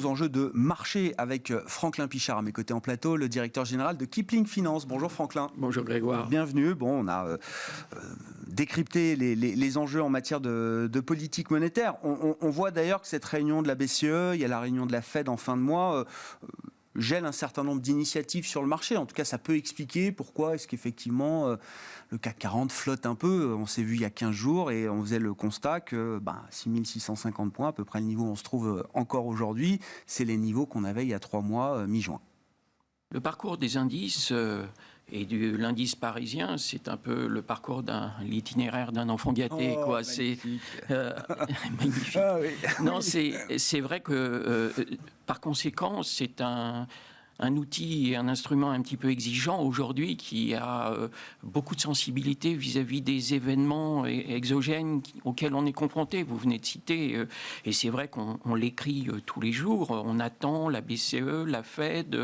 aux enjeux de marché avec Franklin Pichard à mes côtés en plateau, le directeur général de Kipling Finance. Bonjour Franklin. Bonjour Grégoire. Bienvenue. Bon, on a décrypté les enjeux en matière de politique monétaire. On voit d'ailleurs que cette réunion de la BCE, il y a la réunion de la Fed en fin de mois, gèle un certain nombre d'initiatives sur le marché. En tout cas, ça peut expliquer pourquoi est-ce qu'effectivement le CAC 40 flotte un peu. On s'est vu il y a 15 jours et on faisait le constat que 6650 points, à peu près le niveau où on se trouve encore aujourd'hui, c'est les niveaux qu'on avait il y a 3 mois, mi-juin. Le parcours des indices et de l'indice parisien, c'est un peu le parcours l'itinéraire d'un enfant gâté. Magnifique. C'est magnifique. Ah, oui. Non, c'est vrai que par conséquent, c'est un outil et un instrument un petit peu exigeant aujourd'hui qui a beaucoup de sensibilité vis-à-vis des événements exogènes auxquels on est confronté. Vous venez de citer, et c'est vrai qu'on l'écrit tous les jours, on attend la BCE, la Fed,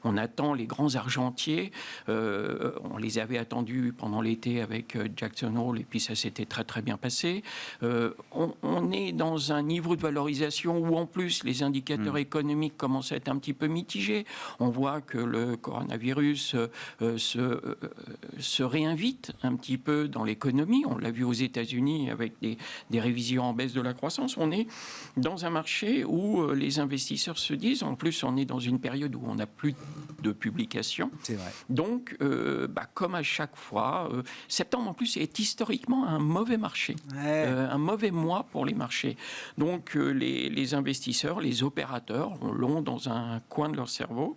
on attend les grands argentiers. On les avait attendus pendant l'été avec Jackson Hole, et puis ça s'était très très bien passé. On est dans un niveau de valorisation où en plus les indicateurs économiques commencent à être un petit peu mitigés. On voit que le coronavirus se réinvite un petit peu dans l'économie. On l'a vu aux États-Unis avec des révisions en baisse de la croissance. On est dans un marché où les investisseurs se disent, en plus on est dans une période où on n'a plus de publications. C'est vrai. Donc, comme à chaque fois, septembre en plus est historiquement un mauvais marché, un mauvais mois pour les marchés. Donc les investisseurs, les opérateurs l'ont dans un coin de leur cerveau,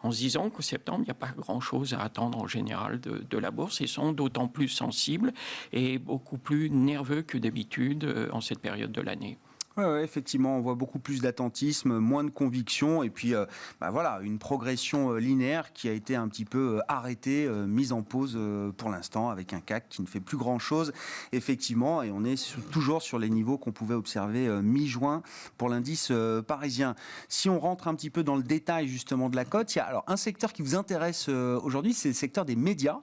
en se disant qu'au septembre, il n'y a pas grand-chose à attendre en général de la bourse et sont d'autant plus sensibles et beaucoup plus nerveux que d'habitude en cette période de l'année. Oui, effectivement, on voit beaucoup plus d'attentisme, moins de conviction, et puis voilà, une progression linéaire qui a été un petit peu arrêtée, mise en pause pour l'instant, avec un CAC qui ne fait plus grand-chose, effectivement, et on est toujours sur les niveaux qu'on pouvait observer mi-juin pour l'indice parisien. Si on rentre un petit peu dans le détail justement de la cote, il y a alors un secteur qui vous intéresse aujourd'hui, c'est le secteur des médias.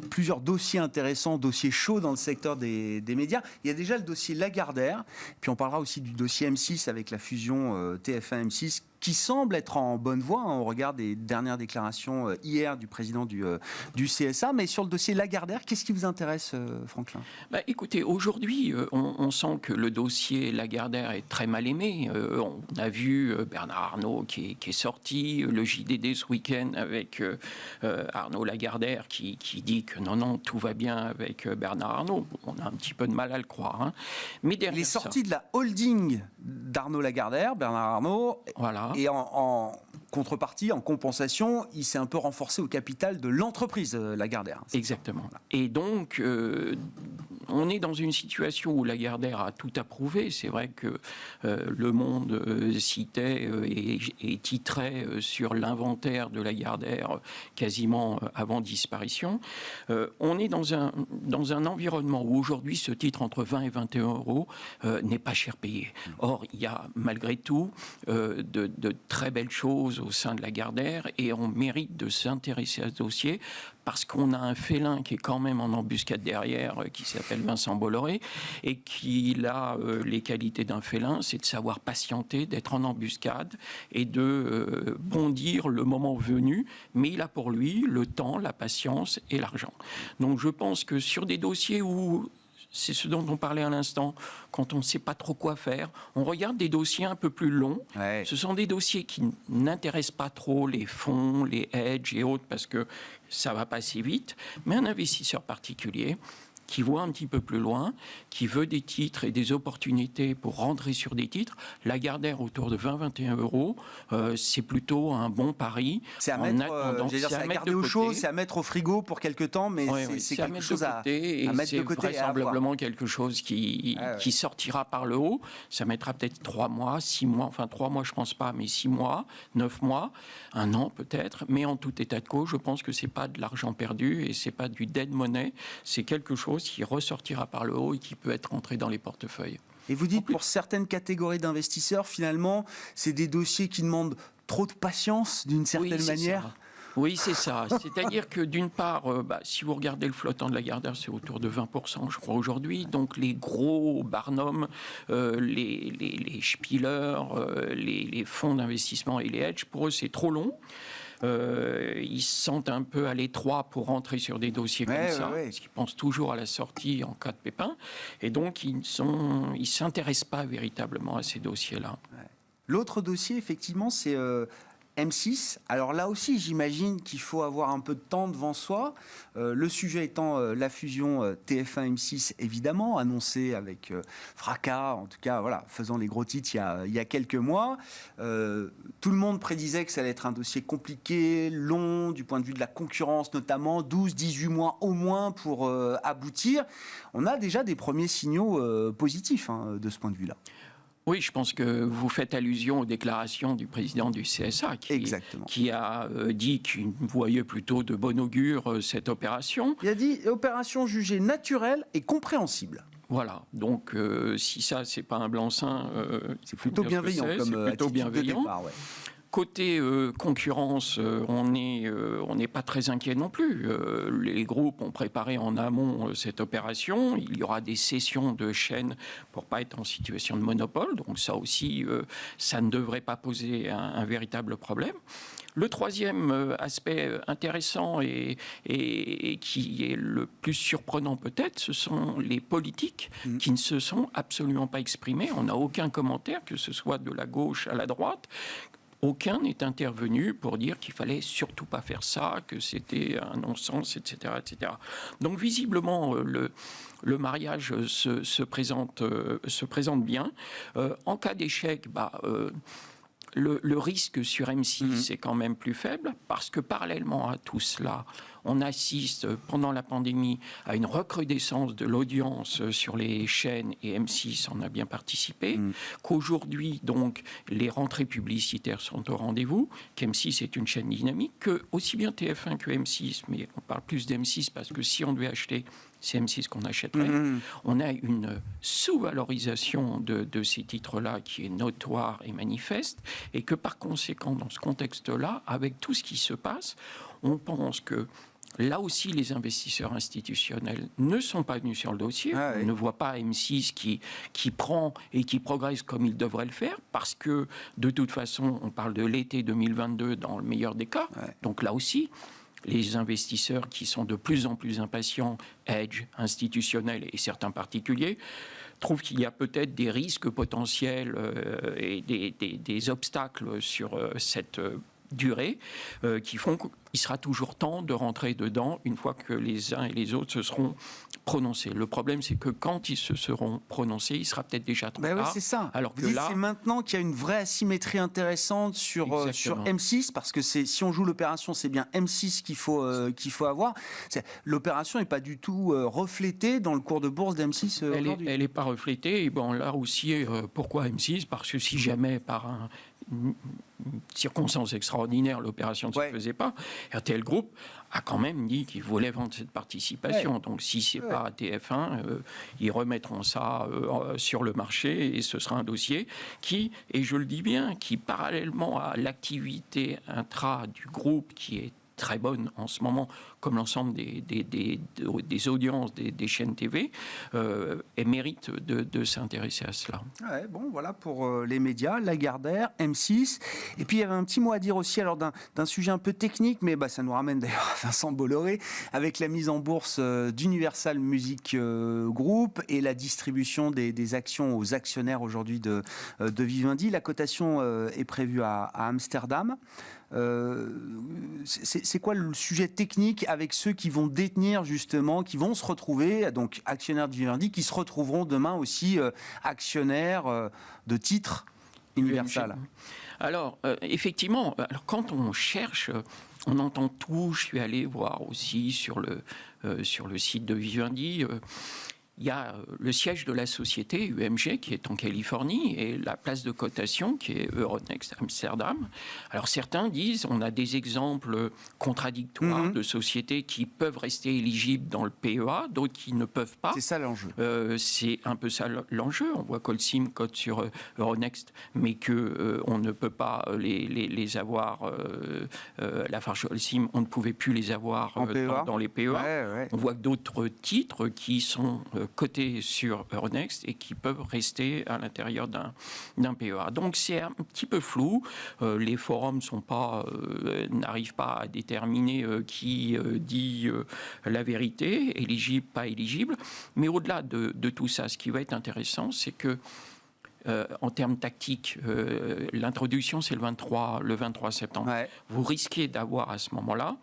Plusieurs dossiers intéressants, dossiers chauds dans le secteur des médias. Il y a déjà le dossier Lagardère, puis on parlera aussi du dossier M6 avec la fusion TF1-M6 qui semble être en bonne voie, hein, au regard des dernières déclarations hier du président du CSA. Mais sur le dossier Lagardère, qu'est-ce qui vous intéresse, Franklin ? Écoutez, aujourd'hui, on sent que le dossier Lagardère est très mal aimé. On a vu Bernard Arnault qui est sorti, le JDD ce week-end avec Arnaud Lagardère qui dit que non, tout va bien avec Bernard Arnault. On a un petit peu de mal à le croire. Hein. Mais derrière il est sorti de la holding d'Arnaud Lagardère, Bernard Arnault. Voilà. Et en contrepartie, en compensation, il s'est un peu renforcé au capital de l'entreprise Lagardère. Exactement. Voilà. Et donc, on est dans une situation où Lagardère a tout approuvé. C'est vrai que Le Monde citait et titrait sur l'inventaire de Lagardère quasiment avant disparition. On est dans un environnement où aujourd'hui, ce titre entre 20 et 21 euros n'est pas cher payé. Or, il y a malgré tout de très belles choses au sein de Lagardère et on mérite de s'intéresser à ce dossier parce qu'on a un félin qui est quand même en embuscade derrière, qui s'appelle Vincent Bolloré, et qui a les qualités d'un félin, c'est de savoir patienter, d'être en embuscade et de bondir le moment venu, mais il a pour lui le temps, la patience et l'argent. Donc je pense que sur des dossiers où c'est ce dont on parlait à l'instant, quand on ne sait pas trop quoi faire, on regarde des dossiers un peu plus longs. Ouais. Ce sont des dossiers qui n'intéressent pas trop les fonds, les hedges et autres, parce que ça va pas si vite. Mais un investisseur particulier qui voit un petit peu plus loin, qui veut des titres et des opportunités pour rentrer sur des titres, Lagardère autour de 20-21 euros, c'est plutôt un bon pari. C'est à mettre, c'est à garder au chaud, c'est à mettre au frigo pour quelques temps, mais c'est quelque chose à mettre de côté. C'est vraisemblablement quelque chose qui sortira par le haut. Ça mettra peut-être 3 mois, 6 mois, enfin 3 mois je pense pas, mais 6 mois, 9 mois, 1 an peut-être. Mais en tout état de cause, je pense que c'est pas de l'argent perdu et c'est pas du dead money, c'est quelque chose qui ressortira par le haut et qui peut être rentré dans les portefeuilles. Et vous dites, pour certaines catégories d'investisseurs, finalement, c'est des dossiers qui demandent trop de patience, d'une certaine manière. Oui, c'est ça. C'est-à-dire que d'une part, si vous regardez le flottant de Lagardère, c'est autour de 20%, je crois, aujourd'hui. Donc les gros Barnum, les Spieler, les fonds d'investissement et les hedges, pour eux, c'est trop long. Ils se sentent un peu à l'étroit pour rentrer sur des dossiers comme ça, parce qu'ils pensent toujours à la sortie en cas de pépin. Et donc, ils ne s'intéressent pas véritablement à ces dossiers-là. Ouais. L'autre dossier, effectivement, c'est M6. Alors là aussi, j'imagine qu'il faut avoir un peu de temps devant soi. Le sujet étant la fusion TF1-M6, évidemment, annoncée avec fracas, en tout cas, voilà, faisant les gros titres il y a quelques mois. Tout le monde prédisait que ça allait être un dossier compliqué, long, du point de vue de la concurrence notamment, 12-18 mois au moins pour aboutir. On a déjà des premiers signaux positifs de ce point de vue-là. Oui, je pense que vous faites allusion aux déclarations du président du CSA qui a dit qu'il voyait plutôt de bon augure cette opération. Il a dit opération jugée naturelle et compréhensible. Voilà, donc si ça, c'est pas un blanc-seing, c'est plutôt bienveillant comme plutôt bienveillant. De départ, ouais. Côté concurrence, on n'est pas très inquiet non plus. Les groupes ont préparé en amont cette opération. Il y aura des cessions de chaînes pour pas être en situation de monopole. Donc ça aussi, ça ne devrait pas poser un véritable problème. Le troisième aspect intéressant et qui est le plus surprenant peut-être, ce sont les politiques qui ne se sont absolument pas exprimés. On n'a aucun commentaire, que ce soit de la gauche à la droite. Aucun n'est intervenu pour dire qu'il fallait surtout pas faire ça, que c'était un non-sens, etc., etc. Donc visiblement, le mariage se présente bien. En cas d'échec, le risque sur M6 est quand même plus faible parce que parallèlement à tout cela, on assiste pendant la pandémie à une recrudescence de l'audience sur les chaînes et M6 en a bien participé, qu'aujourd'hui donc les rentrées publicitaires sont au rendez-vous, qu'M6 est une chaîne dynamique, que aussi bien TF1 que M6, mais on parle plus d'M6 parce que si on devait acheter, c'est M6 qu'on achèterait. On a une sous-valorisation de ces titres-là qui est notoire et manifeste, et que par conséquent, dans ce contexte-là, avec tout ce qui se passe, on pense que là aussi, les investisseurs institutionnels ne sont pas venus sur le dossier. On ne voit pas M6 qui prend et qui progresse comme il devrait le faire, parce que de toute façon, on parle de l'été 2022 dans le meilleur des cas. Donc là aussi, les investisseurs qui sont de plus en plus impatients, hedge, institutionnels et certains particuliers, trouvent qu'il y a peut-être des risques potentiels et des obstacles sur cette durée qui font qu'il sera toujours temps de rentrer dedans une fois que les uns et les autres se seront prononcés. Le problème, c'est que quand ils se seront prononcés, il sera peut-être déjà trop tard. Oui, c'est ça. Alors que là, c'est maintenant qu'il y a une vraie asymétrie intéressante sur M6, parce que si on joue l'opération, c'est bien M6 qu'il faut avoir. L'opération n'est pas du tout reflétée dans le cours de bourse d'M6 aujourd'hui. Elle n'est pas reflétée. Et bon, là aussi, pourquoi M6 ? Parce que si jamais par une circonstance extraordinaire, l'opération ne se faisait pas, RTL Group a quand même dit qu'il voulait vendre cette participation. Donc si ce n'est pas TF1, ils remettront ça sur le marché et ce sera un dossier qui, et je le dis bien, qui parallèlement à l'activité intra du groupe qui est très bonne en ce moment, comme l'ensemble des audiences des chaînes TV, et mérite de s'intéresser à cela. Ouais, bon, voilà pour les médias, Lagardère, M6. Et puis il y avait un petit mot à dire aussi alors d'un sujet un peu technique, mais ça nous ramène d'ailleurs à Vincent Bolloré, avec la mise en bourse d'Universal Music Group et la distribution des actions aux actionnaires aujourd'hui de Vivendi. La cotation est prévue à Amsterdam. C'est quoi le sujet technique avec ceux qui vont détenir justement, qui vont se retrouver, donc actionnaires de Vivendi, qui se retrouveront demain aussi actionnaires de titres Universal? Alors, effectivement, quand on cherche, on entend tout. Je suis allé voir aussi sur le site de Vivendi. il y a le siège de la société, UMG, qui est en Californie, et la place de cotation, qui est Euronext Amsterdam. Alors certains disent, on a des exemples contradictoires de sociétés qui peuvent rester éligibles dans le PEA, d'autres qui ne peuvent pas. C'est ça l'enjeu. C'est un peu ça l'enjeu. On voit qu'Holcim cote sur Euronext, mais qu'on ne peut pas les avoir. Lafarge Holcim, on ne pouvait plus les avoir dans les PEA. On voit que d'autres titres qui sont cotés sur Euronext et qui peuvent rester à l'intérieur d'un PEA. Donc c'est un petit peu flou. Les forums n'arrivent pas à déterminer qui dit la vérité, éligible, pas éligible. Mais au-delà de tout ça, ce qui va être intéressant, c'est que en termes tactiques, l'introduction c'est le 23 septembre. Vous risquez d'avoir à ce moment-là,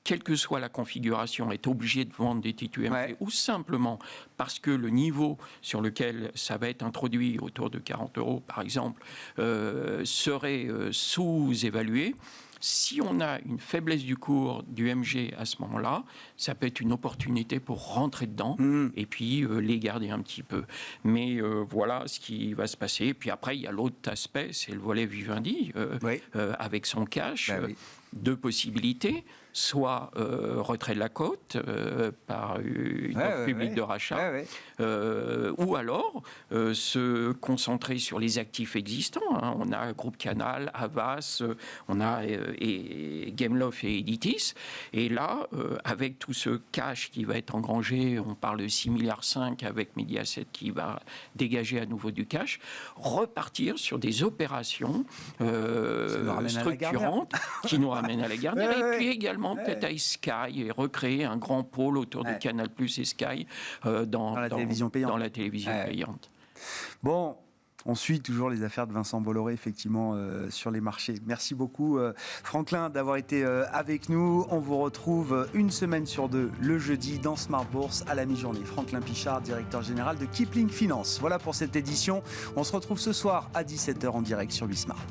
quelle que soit la configuration, est obligé de vendre des titres UMG, ou simplement parce que le niveau sur lequel ça va être introduit, autour de 40 € par exemple, serait sous-évalué. Si on a une faiblesse du cours du MG à ce moment-là, ça peut être une opportunité pour rentrer dedans et puis les garder un petit peu. Mais voilà ce qui va se passer. Et puis après, il y a l'autre aspect, c'est le volet Vivendi, avec son cash. Deux possibilités, soit retrait de la cote par une offre publique de rachat, ou alors se concentrer sur les actifs existants. On a Groupe Canal, Havas, on a Gameloft et Editis. Et là, avec tout ce cash qui va être engrangé, on parle de 6,5 milliards avec Mediaset qui va dégager à nouveau du cash, repartir sur des opérations structurantes qui nous ramènent à la Gardère, et puis également peut-être à Sky, et recréer un grand pôle autour de Canal+ et Sky dans la télévision payante. Bon, on suit toujours les affaires de Vincent Bolloré, effectivement, sur les marchés. Merci beaucoup, Franklin, d'avoir été avec nous. On vous retrouve une semaine sur deux, le jeudi, dans Smart Bourse, à la mi-journée. Franklin Pichard, directeur général de Kipling Finance. Voilà pour cette édition. On se retrouve ce soir à 17h en direct sur Bismart.